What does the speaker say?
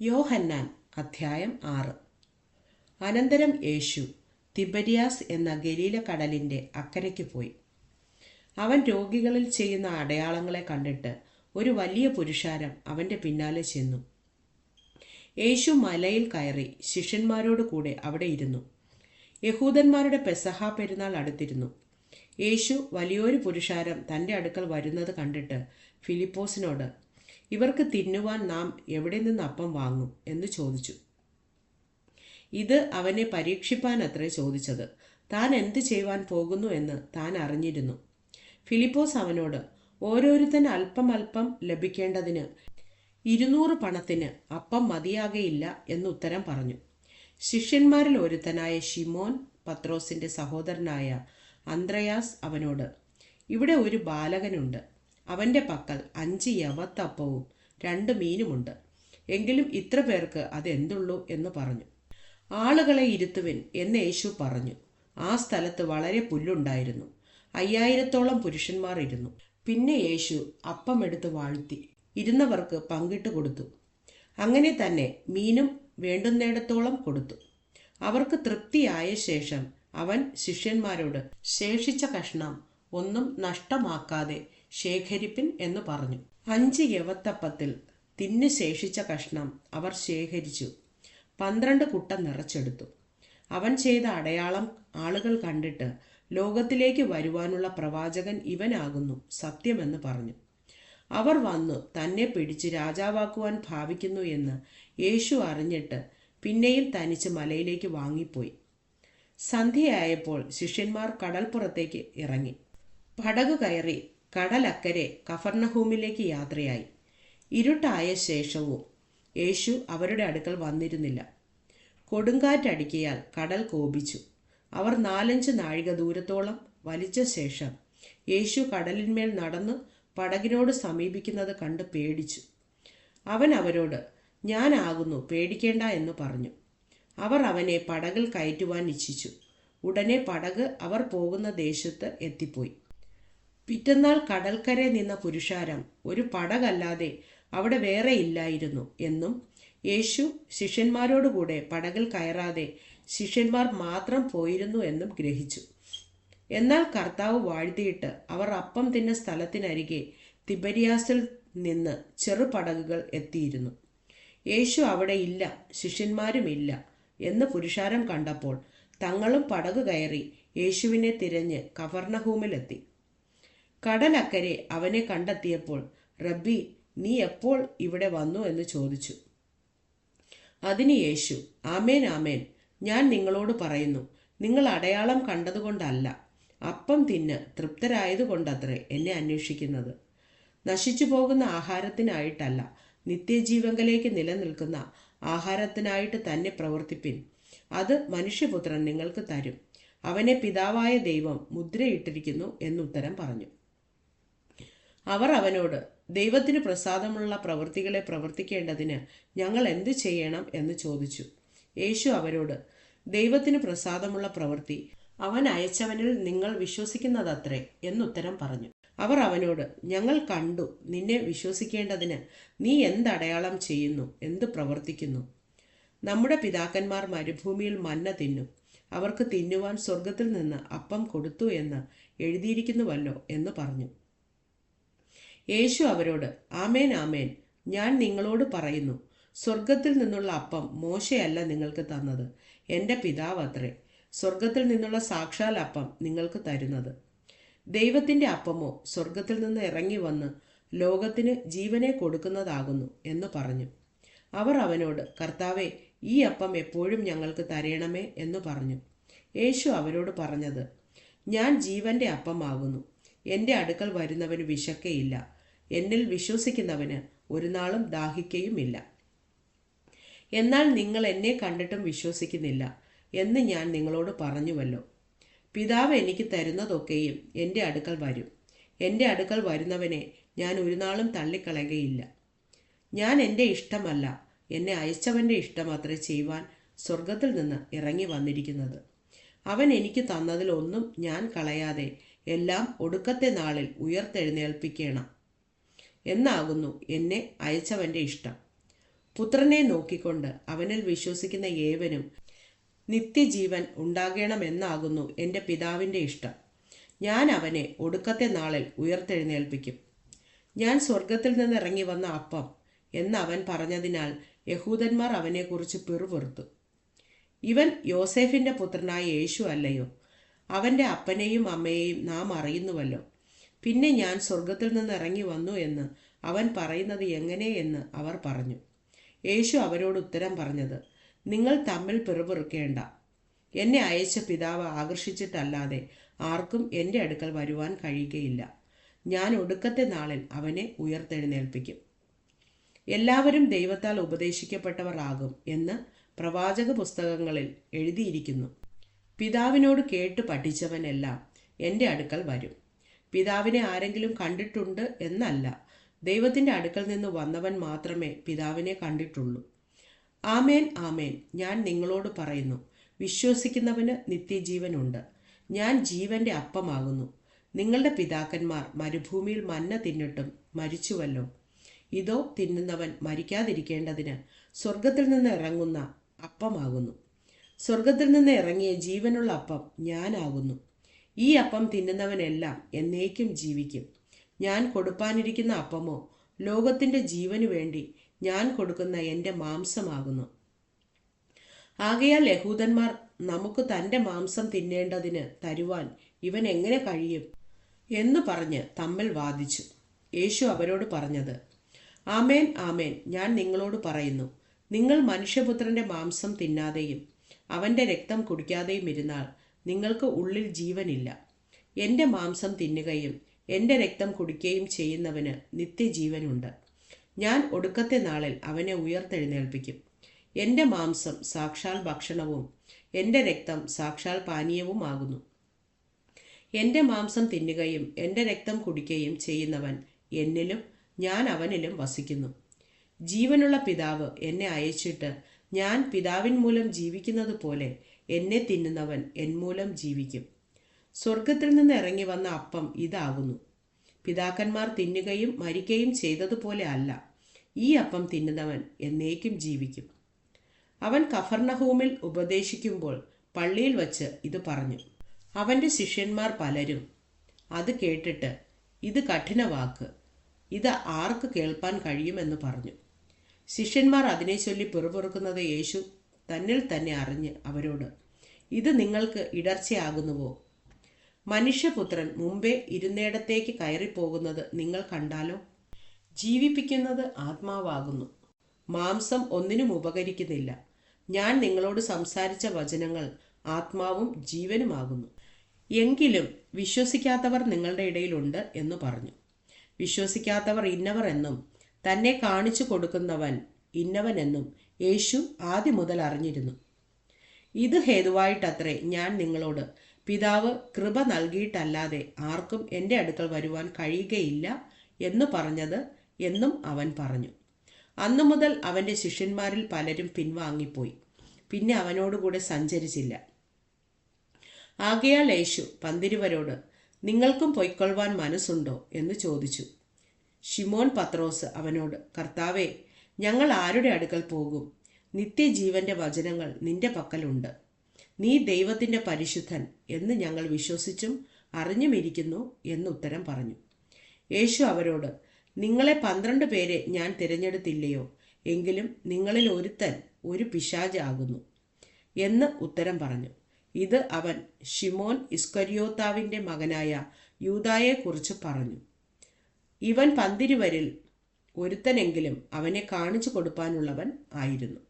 യോഹന്നാൻ അധ്യായം 6. അനന്തരം യേശു തിബരിയാസ് എന്ന ഗലീല കടലിൻ്റെ അക്കരയ്ക്ക് പോയി. അവൻ രോഗികളിൽ ചെയ്യുന്ന അടയാളങ്ങളെ കണ്ടിട്ട് ഒരു വലിയ പുരുഷാരം അവൻ്റെ പിന്നാലെ ചെന്നു. യേശു മലയിൽ കയറി ശിഷ്യന്മാരോട് കൂടെ അവിടെ ഇരുന്നു. യഹൂദന്മാരുടെ പെസഹ പെരുന്നാൾ അടുത്തിരുന്നു. യേശു വലിയൊരു പുരുഷാരം തൻ്റെ അടുക്കൽ വരുന്നത് കണ്ടിട്ട് ഫിലിപ്പോസിനോട്, ഇവർക്ക് തിന്നുവാൻ നാം എവിടെ നിന്ന് അപ്പം വാങ്ങും എന്ന് ചോദിച്ചു. ഇത് അവനെ പരീക്ഷിപ്പാൻ അത്രേ ചോദിച്ചത്. താൻ എന്ത് ചെയ്യുവാൻ പോകുന്നു എന്ന് താൻ അറിഞ്ഞിരുന്നു. ഫിലിപ്പോസ് അവനോട്, ഓരോരുത്തൻ അല്പം അല്പം ലഭിക്കേണ്ടതിന് 200 പണത്തിന് അപ്പം മതിയാകയില്ല എന്നുത്തരം പറഞ്ഞു. ശിഷ്യന്മാരിൽ ഒരുത്തനായ ശിമോൻ പത്രോസിൻ്റെ സഹോദരനായ അന്ത്രയാസ് അവനോട്, ഇവിടെ ഒരു ബാലകനുണ്ട്. അവൻ്റെ പക്കൽ 5 യവത്തപ്പവും 2 മീനുമുണ്ട്. എങ്കിലും ഇത്ര പേർക്ക് അതെന്തുള്ളൂ എന്ന് പറഞ്ഞു. ആളുകളെ ഇരുത്തുവിൻ എന്ന് യേശു പറഞ്ഞു. ആ സ്ഥലത്ത് വളരെ പുല്ലുണ്ടായിരുന്നു. 5000-ഓളം പുരുഷന്മാർ ഇരുന്നു. പിന്നെ യേശു അപ്പം എടുത്ത് വാഴ്ത്തി ഇരുന്നവർക്ക് പങ്കിട്ട് കൊടുത്തു. അങ്ങനെ തന്നെ മീനും വേണ്ടുന്നിടത്തോളം കൊടുത്തു. അവർക്ക് തൃപ്തിയായ ശേഷം അവൻ ശിഷ്യന്മാരോട്, ശേഷിച്ച കഷ്ണം ഒന്നും നഷ്ടമാക്കാതെ ശേഖരിപ്പിൻ എന്ന് പറഞ്ഞു. 5 യവത്തപ്പത്തിൽ തിന്നു ശേഷിച്ച കഷ്ണം അവർ ശേഖരിച്ചു 12 കുട്ട നിറച്ചെടുത്തു. അവൻ ചെയ്ത അടയാളം ആളുകൾ കണ്ടിട്ട്, ലോകത്തിലേക്ക് വരുവാനുള്ള പ്രവാചകൻ ഇവനാകുന്നു സത്യമെന്ന് പറഞ്ഞു. അവർ വന്നു തന്നെ പിടിച്ച് രാജാവാക്കുവാൻ ഭാവിക്കുന്നു എന്ന് യേശു അറിഞ്ഞിട്ട് പിന്നെയും തനിച്ച് മലയിലേക്ക് വാങ്ങിപ്പോയി. സന്ധ്യയായപ്പോൾ ശിഷ്യന്മാർ കടൽപ്പുറത്തേക്ക് ഇറങ്ങി. പടക് കയറി കടലക്കരെ കഫർന്നഹൂമിലേക്ക് യാത്രയായി. ഇരുട്ടായ ശേഷവും യേശു അവരുടെ അടുക്കൽ വന്നിരുന്നില്ല. കൊടുങ്കാറ്റടിക്കിയാൽ കടൽ കോപിച്ചു. അവർ 4-5 നാഴിക ദൂരത്തോളം വലിച്ച ശേഷം യേശു കടലിന്മേൽ നടന്ന് പടകിനോട് സമീപിക്കുന്നത് കണ്ട് പേടിച്ചു. അവൻ അവരോട്, ഞാനാകുന്നു, പേടിക്കേണ്ട എന്ന് പറഞ്ഞു. അവർ അവനെ പടകിൽ കയറ്റുവാൻ ഇച്ഛിച്ചു. ഉടനെ പടക് അവർ പോകുന്ന ദേശത്ത് എത്തിപ്പോയി. പിറ്റന്നാൾ കടൽക്കരെ നിന്ന പുരുഷാരം ഒരു പടകല്ലാതെ അവിടെ വേറെ ഇല്ലായിരുന്നു എന്നും യേശു ശിഷ്യന്മാരോടുകൂടെ പടകിൽ കയറാതെ ശിഷ്യന്മാർ മാത്രം പോയിരുന്നു എന്നും ഗ്രഹിച്ചു. എന്നാൽ കർത്താവ് വാഴ്ത്തിയിട്ട് അവർ അപ്പം തിന്ന സ്ഥലത്തിനരികെ തിബരിയാസിൽ നിന്ന് ചെറുപടകുകൾ എത്തിയിരുന്നു. യേശു അവിടെ ഇല്ല, ശിഷ്യന്മാരുമില്ല എന്ന് പുരുഷാരം കണ്ടപ്പോൾ തങ്ങളും പടകു കയറി യേശുവിനെ തിരഞ്ഞ് കഫർന്നഹൂമിലെത്തി. കടലക്കരെ അവനെ കണ്ടെത്തിയപ്പോൾ, റബ്ബി, നീ എപ്പോൾ ഇവിടെ വന്നു എന്ന് ചോദിച്ചു. അതിന് യേശു, ആമേൻ ആമേൻ, ഞാൻ നിങ്ങളോട് പറയുന്നു, നിങ്ങൾ അടയാളം കണ്ടതുകൊണ്ടല്ല, അപ്പം തിന്ന് തൃപ്തരായതുകൊണ്ടത്രേ എന്നെ അന്വേഷിക്കുന്നത്. നശിച്ചു പോകുന്ന ആഹാരത്തിനായിട്ടല്ല, നിത്യജീവങ്കലേക്ക് നിലനിൽക്കുന്ന ആഹാരത്തിനായിട്ട് തന്നെ പ്രവർത്തിപ്പിൻ. അത് മനുഷ്യപുത്രൻ നിങ്ങൾക്ക് തരും. അവനെ പിതാവായ ദൈവം മുദ്രയിട്ടിരിക്കുന്നു എന്നുത്തരം പറഞ്ഞു. അവർ അവനോട്, ദൈവത്തിന് പ്രസാദമുള്ള പ്രവൃത്തികളെ പ്രവർത്തിക്കേണ്ടതിന് ഞങ്ങൾ എന്തു ചെയ്യണം എന്ന് ചോദിച്ചു. യേശു അവരോട്, ദൈവത്തിന് പ്രസാദമുള്ള പ്രവൃത്തി അവൻ അയച്ചവനിൽ നിങ്ങൾ വിശ്വസിക്കുന്നതത്രേ എന്നുത്തരം പറഞ്ഞു. അവർ അവനോട്, ഞങ്ങൾ കണ്ടു, നിന്നെ വിശ്വസിക്കേണ്ടതിന് നീ എന്തടയാളം ചെയ്യുന്നു, എന്ത് പ്രവർത്തിക്കുന്നു? നമ്മുടെ പിതാക്കന്മാർ മരുഭൂമിയിൽ മന്ന തിന്നു, അവർക്ക് തിന്നുവാൻ സ്വർഗത്തിൽ നിന്ന് അപ്പം കൊടുത്തു എന്ന് എഴുതിയിരിക്കുന്നുവല്ലോ എന്ന് പറഞ്ഞു. യേശു അവരോട്, ആമേൻ ആമേൻ, ഞാൻ നിങ്ങളോട് പറയുന്നു, സ്വർഗത്തിൽ നിന്നുള്ള അപ്പം മോശയല്ല നിങ്ങൾക്ക് തന്നത്, എൻ്റെ പിതാവ് അത്രേ സ്വർഗത്തിൽ നിന്നുള്ള സാക്ഷാൽ അപ്പം നിങ്ങൾക്ക് തരുന്നത്. ദൈവത്തിൻ്റെ അപ്പമോ സ്വർഗത്തിൽ നിന്ന് ഇറങ്ങി വന്ന് ലോകത്തിന് ജീവനെ കൊടുക്കുന്നതാകുന്നു എന്ന് പറഞ്ഞു. അവർ അവനോട്, കർത്താവേ, ഈ അപ്പം എപ്പോഴും ഞങ്ങൾക്ക് തരണമേ എന്ന് പറഞ്ഞു. യേശു അവരോട് പറഞ്ഞത്, ഞാൻ ജീവൻ്റെ അപ്പമാകുന്നു. എൻ്റെ അടുക്കൽ വരുന്നവന് വിശക്കയില്ല, എന്നിൽ വിശ്വസിക്കുന്നവന് ഒരു നാളും ദാഹിക്കയുമില്ല. എന്നാൽ നിങ്ങൾ എന്നെ കണ്ടിട്ടും വിശ്വസിക്കുന്നില്ല എന്ന് ഞാൻ നിങ്ങളോട് പറഞ്ഞുവല്ലോ. പിതാവ് എനിക്ക് തരുന്നതൊക്കെയും എൻ്റെ അടുക്കൽ വരും. എൻ്റെ അടുക്കൽ വരുന്നവനെ ഞാൻ ഒരു നാളും തള്ളിക്കളയുകയില്ല. ഞാൻ എൻ്റെ ഇഷ്ടമല്ല, എന്നെ അയച്ചവൻ്റെ ഇഷ്ടം അത്രേ ചെയ്യുവാൻ സ്വർഗത്തിൽ നിന്ന് ഇറങ്ങി വന്നിരിക്കുന്നത്. അവൻ എനിക്ക് തന്നതിൽ ഒന്നും ഞാൻ കളയാതെ എല്ലാം ഒടുക്കത്തെ നാളിൽ ഉയർത്തെഴുന്നേൽപ്പിക്കണം എന്നാകുന്നു എന്നെ അയച്ചവൻ്റെ ഇഷ്ടം. പുത്രനെ നോക്കിക്കൊണ്ട് അവനിൽ വിശ്വസിക്കുന്ന ഏവനും നിത്യജീവൻ ഉണ്ടാകണമെന്നാകുന്നു എൻ്റെ പിതാവിൻ്റെ ഇഷ്ടം. ഞാൻ അവനെ ഒടുക്കത്തെ നാളിൽ ഉയർത്തെഴുന്നേൽപ്പിക്കും. ഞാൻ സ്വർഗത്തിൽ നിന്ന് ഇറങ്ങി വന്ന അപ്പം എന്ന് അവൻ പറഞ്ഞതിനാൽ യഹൂദന്മാർ അവനെക്കുറിച്ച് പിറുപിറുത്തു. ഇവൻ യോസേഫിൻ്റെ പുത്രനായ യേശു അല്ലയോ? അവൻ്റെ അപ്പനെയും അമ്മയെയും നാം അറിയുന്നുവല്ലോ. പിന്നെ ഞാൻ സ്വർഗത്തിൽ നിന്ന് ഇറങ്ങി വന്നു എന്ന് അവൻ പറയുന്നത് എങ്ങനെയെന്ന് അവർ പറഞ്ഞു. യേശു അവരോട് ഉത്തരം പറഞ്ഞത്, നിങ്ങൾ തമ്മിൽ പിറുപിറുക്കേണ്ട. എന്നെ അയച്ച പിതാവ് ആകർഷിച്ചിട്ടല്ലാതെ ആർക്കും എൻ്റെ അടുക്കൽ വരുവാൻ കഴിയുകയില്ല. ഞാൻ ഒടുക്കത്തെ നാളിൽ അവനെ ഉയർത്തെഴുന്നേൽപ്പിക്കും. എല്ലാവരും ദൈവത്താൽ ഉപദേശിക്കപ്പെട്ടവർ ആകും എന്ന് പ്രവാചക പുസ്തകങ്ങളിൽ എഴുതിയിരിക്കുന്നു. പിതാവിനോട് കേട്ട് പഠിച്ചവനെല്ലാം എൻ്റെ അടുക്കൽ വരും. പിതാവിനെ ആരെങ്കിലും കണ്ടിട്ടുണ്ട് എന്നല്ല, ദൈവത്തിൻ്റെ അടുക്കൽ നിന്ന് വന്നവൻ മാത്രമേ പിതാവിനെ കണ്ടിട്ടുള്ളൂ. ആമേൻ, ആമേൻ, ഞാൻ നിങ്ങളോട് പറയുന്നു, വിശ്വസിക്കുന്നവന് നിത്യജീവനുണ്ട്. ഞാൻ ജീവന്റെ അപ്പമാകുന്നു. നിങ്ങളുടെ പിതാക്കന്മാർ മരുഭൂമിയിൽ മന്ന തിന്നിട്ടും മരിച്ചുവല്ലോ. ഇതോ തിന്നുന്നവൻ മരിക്കാതിരിക്കേണ്ടതിന് സ്വർഗത്തിൽ നിന്ന് ഇറങ്ങുന്ന അപ്പമാകുന്നു. സ്വർഗത്തിൽ നിന്ന് ഇറങ്ങിയ ജീവനുള്ള അപ്പം ഞാനാകുന്നു. ഈ അപ്പം തിന്നുന്നവനെല്ലാം എന്നേക്കും ജീവിക്കും. ഞാൻ കൊടുപ്പാനിരിക്കുന്ന അപ്പമോ ലോകത്തിൻ്റെ ജീവനു വേണ്ടി ഞാൻ കൊടുക്കുന്ന എൻ്റെ മാംസമാകുന്നു. ആകയാൽ യഹൂദന്മാർ നമുക്ക് തൻ്റെ മാംസം തിന്നേണ്ടതിന് തരുവാൻ ഇവൻ എങ്ങനെ കഴിയും എന്ന് പറഞ്ഞ് തമ്മിൽ വാദിച്ചു. യേശു അവരോട് പറഞ്ഞത്, ആമേൻ, ആമേൻ, ഞാൻ നിങ്ങളോട് പറയുന്നു, നിങ്ങൾ മനുഷ്യപുത്രൻ്റെ മാംസം തിന്നാതെയും അവൻ്റെ രക്തം കുടിക്കാതെയും ഇരുന്നാൽ നിങ്ങൾക്ക് ഉള്ളിൽ ജീവനില്ല. എൻ്റെ മാംസം തിന്നുകയും എൻ്റെ രക്തം കുടിക്കുകയും ചെയ്യുന്നവന് നിത്യജീവനുണ്ട്. ഞാൻ ഒടുക്കത്തെ നാളിൽ അവനെ ഉയർത്തെഴുന്നേൽപ്പിക്കും. എൻ്റെ മാംസം സാക്ഷാൽ ഭക്ഷണവും എൻ്റെ രക്തം സാക്ഷാൽ പാനീയവുമാകുന്നു. എൻ്റെ മാംസം തിന്നുകയും എൻ്റെ രക്തം കുടിക്കുകയും ചെയ്യുന്നവൻ എന്നിലും ഞാൻ അവനിലും വസിക്കുന്നു. ജീവനുള്ള പിതാവ് എന്നെ അയച്ചിട്ട് ഞാൻ പിതാവിൻ മൂലം ജീവിക്കുന്നത് പോലെ എന്നെ തിന്നുന്നവൻ എന്മൂലം ജീവിക്കും. സ്വർഗത്തിൽ നിന്ന് ഇറങ്ങി വന്ന അപ്പം ഇതാകുന്നു. പിതാക്കന്മാർ തിന്നുകയും മരിക്കുകയും ചെയ്തതുപോലെ അല്ല, ഈ അപ്പം തിന്നുന്നവൻ എന്നേക്കും ജീവിക്കും. അവൻ കഫർനഹൂമിൽ ഉപദേശിക്കുമ്പോൾ പള്ളിയിൽ വച്ച് ഇത് പറഞ്ഞു. അവൻ്റെ ശിഷ്യന്മാർ പലരും അത് കേട്ടിട്ട്, ഇത് കഠിനവാക്ക്, ഇത് ആർക്ക് കേൾപ്പാൻ കഴിയുമെന്ന് പറഞ്ഞു. ശിഷ്യന്മാർ അതിനെ ചൊല്ലി പിറുപിറുക്കുന്നത് യേശു തന്നിൽ തന്നെ അറിഞ്ഞ് അവരോട്, ഇത് നിങ്ങൾക്ക് ഇടർച്ചയാകുന്നുവോ? മനുഷ്യപുത്രൻ മുമ്പേ ഇരുന്നിടത്തേക്ക് കയറിപ്പോകുന്നത് നിങ്ങൾ കണ്ടാലോ? ജീവിപ്പിക്കുന്നത് ആത്മാവാകുന്നു, മാംസം ഒന്നിനും ഉപകരിക്കുന്നില്ല. ഞാൻ നിങ്ങളോട് സംസാരിച്ച വചനങ്ങൾ ആത്മാവും ജീവനുമാകുന്നു. എങ്കിലും വിശ്വസിക്കാത്തവർ നിങ്ങളുടെ ഇടയിലുണ്ട് എന്ന് പറഞ്ഞു. വിശ്വസിക്കാത്തവർ ഇന്നവർ എന്നും തന്നെ കാണിച്ചു കൊടുക്കുന്നവൻ ഇന്നവൻ എന്നും യേശു ആദ്യം മുതൽ അറിഞ്ഞിരുന്നു. ഇത് ഹേതുവായിട്ടത്രേ ഞാൻ നിങ്ങളോട് പിതാവ് കൃപ നൽകിയിട്ടല്ലാതെ ആർക്കും എൻ്റെ അടുക്കൽ വരുവാൻ കഴിയുകയില്ല എന്ന് പറഞ്ഞത് എന്നും അവൻ പറഞ്ഞു. അന്നു മുതൽ അവൻ്റെ ശിഷ്യന്മാരിൽ പലരും പിൻവാങ്ങിപ്പോയി, പിന്നെ അവനോടുകൂടെ സഞ്ചരിച്ചില്ല. ആകയാൽ യേശു പന്തിരുവരോട്, നിങ്ങൾക്കും പൊയ്ക്കൊള്ളുവാൻ മനസ്സുണ്ടോ എന്ന് ചോദിച്ചു. ശിമോൻ പത്രോസ് അവനോട്, കർത്താവേ, ഞങ്ങൾ ആരുടെ അടുക്കൽ പോകും? നിത്യജീവന്റെ വചനങ്ങൾ നിന്റെ പക്കലുണ്ട്. നീ ദൈവത്തിൻ്റെ പരിശുദ്ധൻ എന്ന് ഞങ്ങൾ വിശ്വസിച്ചും അറിഞ്ഞുമിരിക്കുന്നു എന്നുത്തരം പറഞ്ഞു. യേശു അവരോട്, നിങ്ങളെ 12 പേരെ ഞാൻ തിരഞ്ഞെടുത്തില്ലയോ? എങ്കിലും നിങ്ങളിൽ ഒരുത്തൻ ഒരു പിശാചാകുന്നു എന്ന് ഉത്തരം പറഞ്ഞു. ഇത് അവൻ ശിമോൻ ഇസ്കര്യോത്താവിൻ്റെ മകനായ യൂദായെക്കുറിച്ച് പറഞ്ഞു. ഇവൻ 12 ഒരുത്തനെങ്കിലും അവനെ കാണിച്ചു കൊടുപ്പാനുള്ളവൻ ആയിരുന്നു.